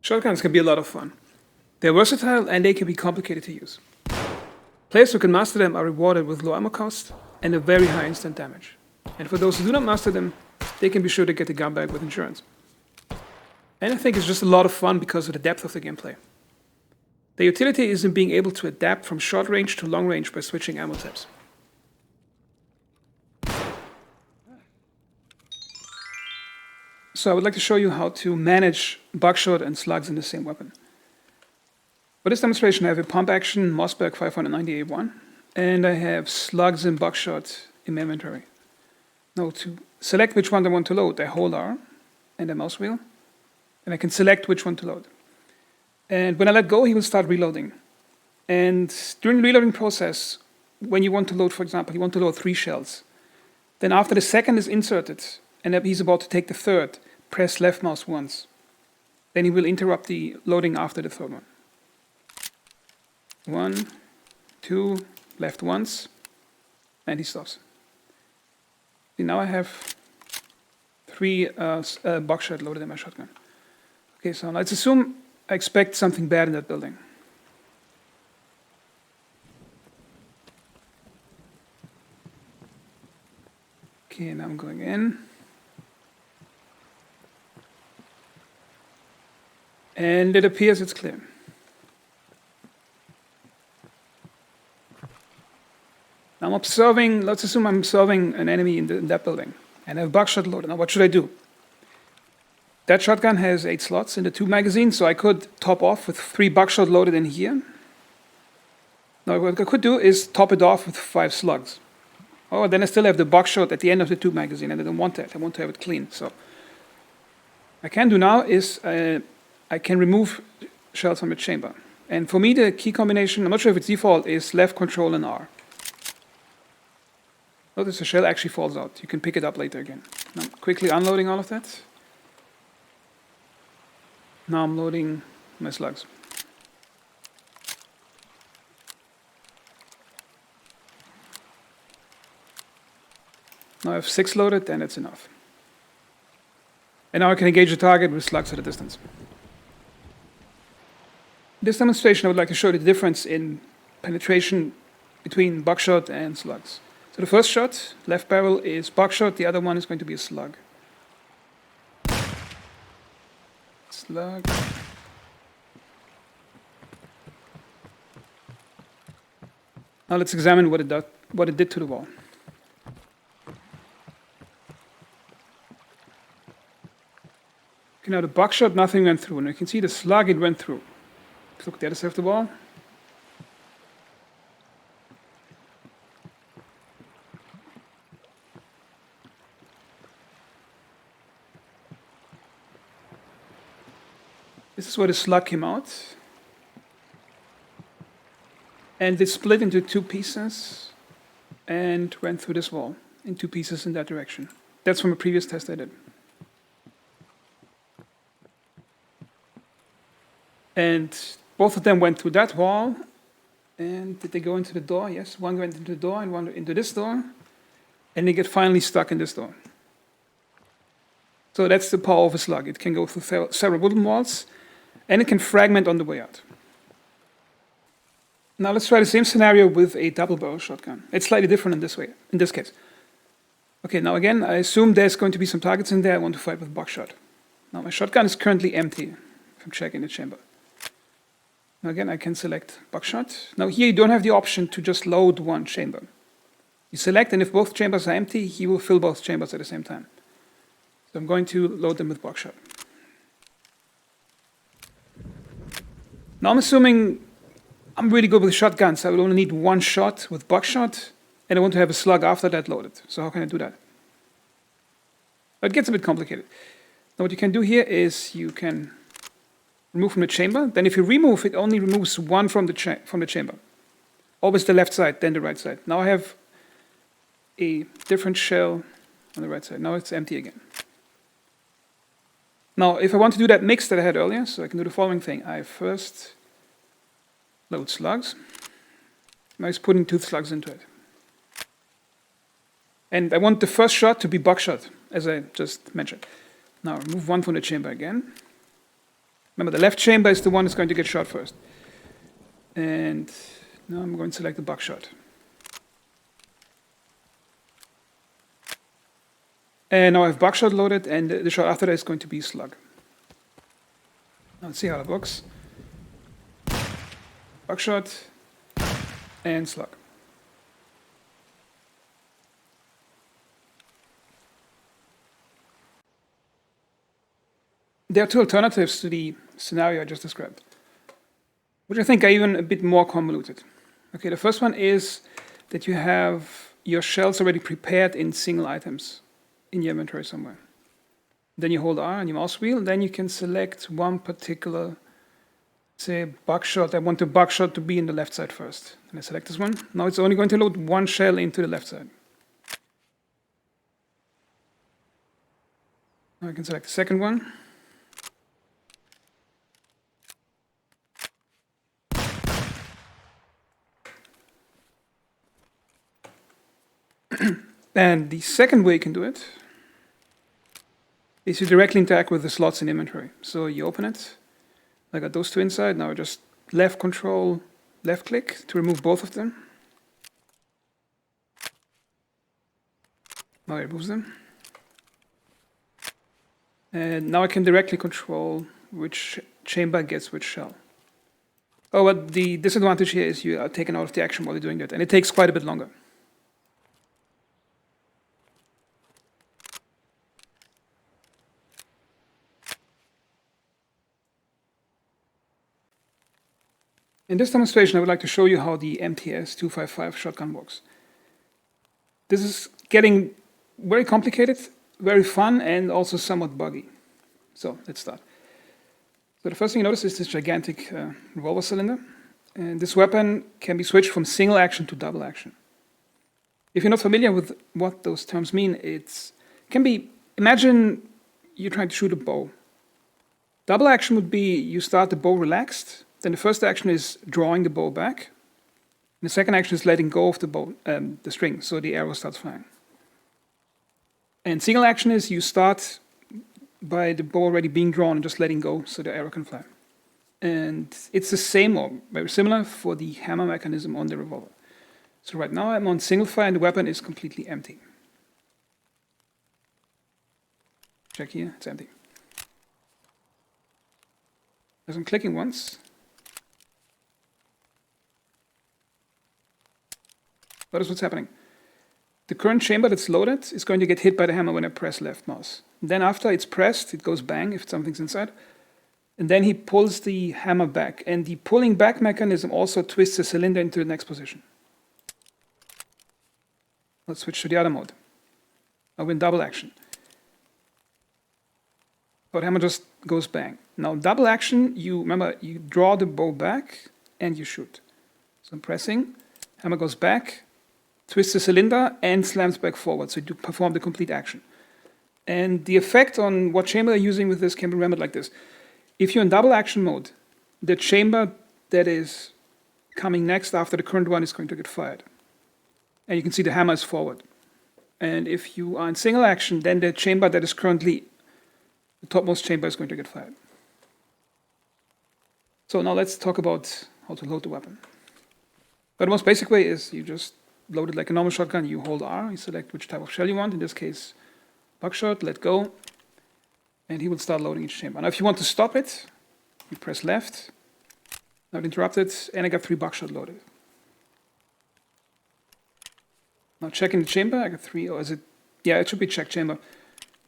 Shotguns can be a lot of fun. They're versatile and they can be complicated to use. Players who can master them are rewarded with low ammo cost and a very high instant damage. And for those who do not master them, they can be sure to get the gun back with insurance. And I think it's just a lot of fun because of the depth of the gameplay. The utility is in being able to adapt from short range to long range by switching ammo types. So I would like to show you how to manage buckshot and slugs in the same weapon. For this demonstration, I have a pump action Mossberg 590A1, and I have slugs and buckshot in my inventory. Now to select which one I want to load, I hold R and the mouse wheel, and I can select which one to load. And when I let go, he will start reloading. And during the reloading process, when you want to load, for example, you want to load 3 shells. Then after the second is inserted, and he's about to take the third, press left mouse once. Then he will interrupt the loading after the third one. 1, 2, left once, and he stops. See, now I have 3 buckshot loaded in my shotgun. Okay, so let's assume I expect something bad in that building. Okay, now I'm going in. And it appears it's clear. Now I'm observing, let's assume I'm observing an enemy in that building, and I have buckshot loaded. Now what should I do? That shotgun has 8 slots in the 2 magazines, so I could top off with 3 buckshot loaded in here. Now what I could do is top it off with 5 slugs. Oh, then I still have the buckshot at the end of the 2 magazine, and I don't want that. I want to have it clean. So what I can do now is I can remove shells from the chamber. And for me, the key combination, I'm not sure if it's default, is left control and R. Notice the shell actually falls out. You can pick it up later again. Now I'm quickly unloading all of that. Now I'm loading my slugs. Now I have 6 loaded, and that's enough. And now I can engage the target with slugs at a distance. In this demonstration, I would like to show the difference in penetration between buckshot and slugs. So the first shot, left barrel, is buckshot, the other one is going to be a slug. Slug. Now let's examine what it did to the wall. Okay, now the buckshot, nothing went through, and you can see the slug, it went through. Let's look at the other side of the wall. This is where the slug came out. And it split into 2 pieces and went through this wall in 2 pieces in that direction. That's from a previous test I did. And both of them went through that wall. And did they go into the door? Yes, one went into the door and one into this door. And they get finally stuck in this door. So that's the power of a slug. It can go through several wooden walls, and it can fragment on the way out. Now let's try the same scenario with a double barrel shotgun. It's slightly different in this case. Okay, now again, I assume there's going to be some targets in there. I want to fight with buckshot. Now my shotgun is currently empty if I'm checking the chamber. Now again, I can select buckshot. Now here you don't have the option to just load one chamber. You select, and if both chambers are empty, he will fill both chambers at the same time. So I'm going to load them with buckshot. Now I'm assuming I'm really good with shotguns. I will only need 1 shot with buckshot, and I want to have a slug after that loaded. So how can I do that? It gets a bit complicated. Now what you can do here is you can remove from the chamber. Then if you remove, it only removes 1 from the chamber. Always the left side, then the right side. Now I have a different shell on the right side. Now it's empty again. Now, if I want to do that mix that I had earlier, so I can do the following thing. I first load slugs. Now it's putting 2 slugs into it. And I want the first shot to be buckshot, as I just mentioned. Now remove 1 from the chamber again. Remember, the left chamber is the one that's going to get shot first. And now I'm going to select the buckshot. And now I have buckshot loaded, and the shot after that is going to be slug. Now let's see how that works. Buckshot and slug. There are two alternatives to the scenario I just described, which I think are even a bit more convoluted. Okay, the first one is that you have your shells already prepared in single items in your inventory somewhere. Then you hold R on your mouse wheel, then you can select one particular, say, buckshot. I want the buckshot to be in the left side first. And I select this one. Now it's only going to load one shell into the left side. Now I can select the second one. And the second way you can do it is you directly interact with the slots in inventory. So you open it. I got those two inside. Now I just left control, left click to remove both of them. Now it removes them. And now I can directly control which chamber gets which shell. Oh, but the disadvantage here is you are taken out of the action while you're doing that, and it takes quite a bit longer. In this demonstration, I would like to show you how the MTS 255 shotgun works. This is getting very complicated, very fun, and also somewhat buggy. So let's start. So the first thing you notice is this gigantic revolver cylinder. And this weapon can be switched from single action to double action. If you're not familiar with what those terms mean, it can be, imagine you're trying to shoot a bow. Double action would be you start the bow relaxed, then the first action is drawing the bow back, and the second action is letting go of the bow, the string, so the arrow starts flying. And single action is you start by the bow already being drawn and just letting go so the arrow can fly. And it's the same or very similar for the hammer mechanism on the revolver. So right now I'm on single fire and the weapon is completely empty. Check here, it's empty. As I'm clicking once, notice what's happening. The current chamber that's loaded is going to get hit by the hammer when I press left mouse. Then after it's pressed, it goes bang if something's inside. And then he pulls the hammer back. And the pulling back mechanism also twists the cylinder into the next position. Let's switch to the other mode. Now we're in double action. So the hammer just goes bang. Now double action, remember, you draw the bow back and you shoot. So I'm pressing, hammer goes back, twists the cylinder and slams back forward. So you perform the complete action. And the effect on what chamber you're using with this can be remembered like this. If you're in double action mode, the chamber that is coming next after the current one is going to get fired. And you can see the hammer is forward. And if you are in single action, then the chamber that is currently the topmost chamber is going to get fired. So now let's talk about how to load the weapon. But the most basic way is you just load it like a normal shotgun. You hold R, you select which type of shell you want, in this case buckshot, let go, and he will start loading each chamber. Now if you want to stop it, you press left, now it interrupted, and I got 3 buckshot loaded. Now checking the chamber, I got 3, or is it, yeah, it should be check chamber.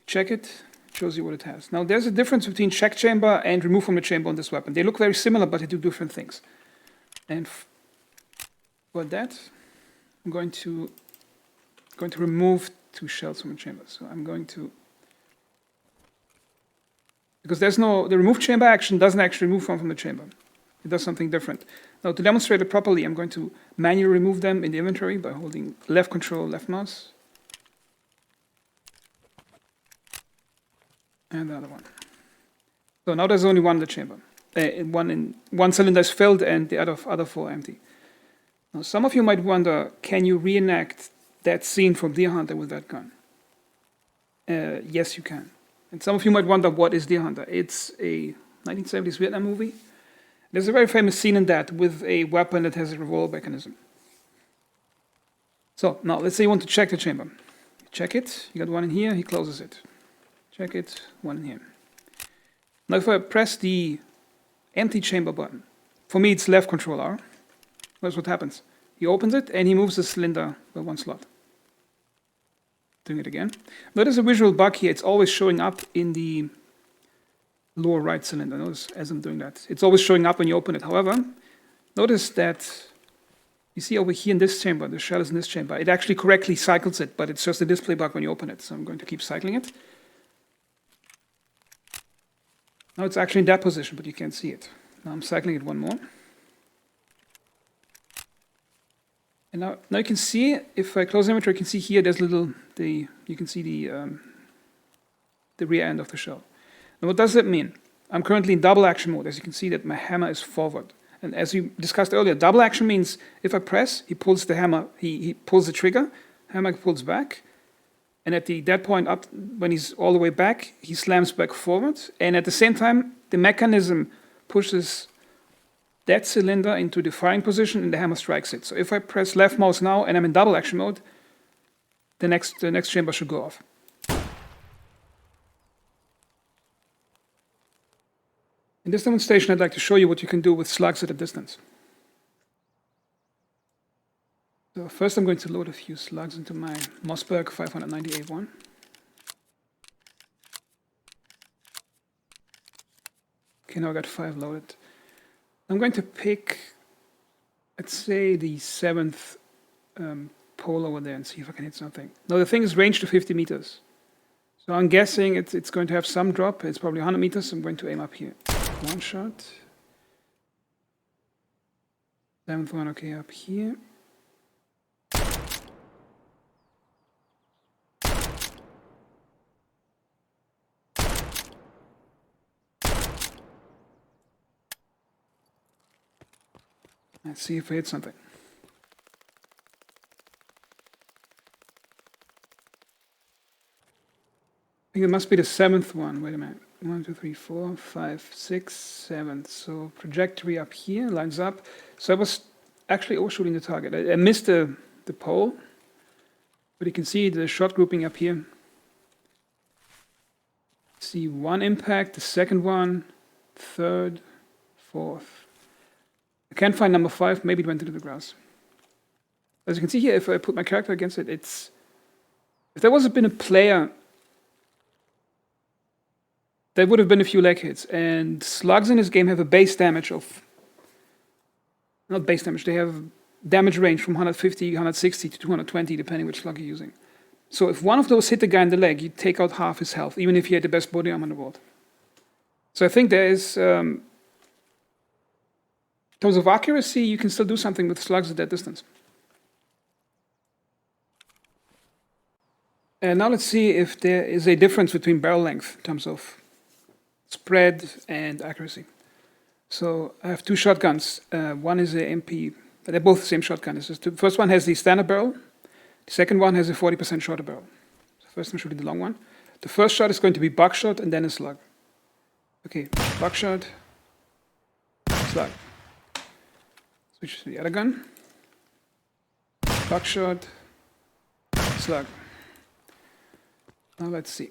Check it, it shows you what it has. Now there's a difference between check chamber and remove from the chamber on this weapon. They look very similar, but they do different things. And for that, I'm going to remove 2 shells from the chamber. So I'm going to, because the remove chamber action doesn't actually remove one from the chamber. It does something different. Now to demonstrate it properly, I'm going to manually remove them in the inventory by holding left control, left mouse. And the other one. So now there's only one in the chamber. One cylinder is filled and the other 4 are empty. Now some of you might wonder, can you reenact that scene from Deer Hunter with that gun? Yes, you can. And some of you might wonder, what is Deer Hunter? It's a 1970s Vietnam movie. There's a very famous scene in that with a weapon that has a revolver mechanism. So now let's say you want to check the chamber. Check it, you got one in here, he closes it. Check it, one in here. Now if I press the empty chamber button, for me it's left control R, notice what happens. He opens it and he moves the cylinder by one slot. Doing it again. Notice a visual bug here, it's always showing up in the lower right cylinder. Notice as I'm doing that. It's always showing up when you open it. However, notice that you see over here in this chamber, the shell is in this chamber. It actually correctly cycles it, but it's just a display bug when you open it. So I'm going to keep cycling it. Now it's actually in that position, but you can't see it. Now I'm cycling it one more. And now you can see, if I close the inventory, you can see here there's you can see the rear end of the shell. Now what does that mean? I'm currently in double action mode. As you can see that my hammer is forward. And as we discussed earlier, double action means if I press, he pulls the hammer, he pulls the trigger, hammer pulls back, and at that point up, when he's all the way back, he slams back forward, and at the same time, the mechanism pushes that cylinder into the firing position and the hammer strikes it. So if I press left mouse now and I'm in double action mode, the next chamber should go off. In this demonstration, I'd like to show you what you can do with slugs at a distance. So first I'm going to load a few slugs into my Mossberg 590A1. Okay, now I got 5 loaded. I'm going to pick, let's say, the 7th pole over there and see if I can hit something. Now the thing is ranged to 50 meters. So I'm guessing it's going to have some drop. It's probably 100 meters, so I'm going to aim up here. One shot. 7th one, okay, up here. Let's see if I hit something. I think it must be the 7th one. Wait a minute. 1, 2, 3, 4, 5, 6, 7. So trajectory up here lines up. So I was actually overshooting the target. I missed the pole, but you can see the shot grouping up here. See one impact, the second one, third, fourth. I can't find number 5. Maybe it went into the grass. As you can see here, if I put my character against it, if there was been a player, there would have been a few leg hits. And slugs in this game have a base damage of, not base damage, they have damage range from 150, 160 to 220, depending which slug you're using. So if one of those hit the guy in the leg, you take out half his health, even if he had the best body armor in the world. So I think there is, in terms of accuracy, you can still do something with slugs at that distance. And now let's see if there is a difference between barrel length in terms of spread and accuracy. So I have 2 shotguns. One is a MP, they're both the same shotgun. The first one has the standard barrel. The second one has a 40% shorter barrel. So first I'm shooting the long one. The first shot is going to be buckshot and then a slug. Okay, buckshot, slug. Switch to the other gun. Buckshot, slug. Now let's see.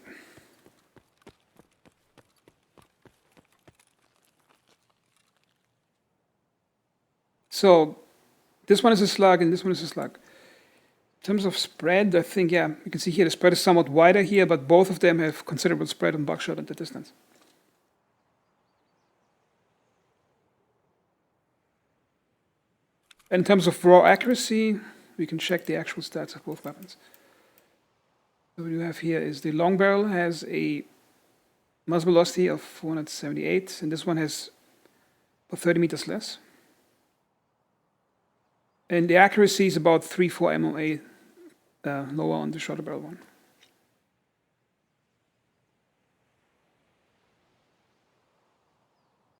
So this one is a slug and this one is a slug. In terms of spread, I think, yeah, you can see here the spread is somewhat wider here, but both of them have considerable spread on buckshot at the distance. And in terms of raw accuracy, we can check the actual stats of both weapons. So what you have here is the long barrel has a muzzle velocity of 478, and this one has about 30 meters less. And the accuracy is about 3-4 MOA lower on the shorter barrel one.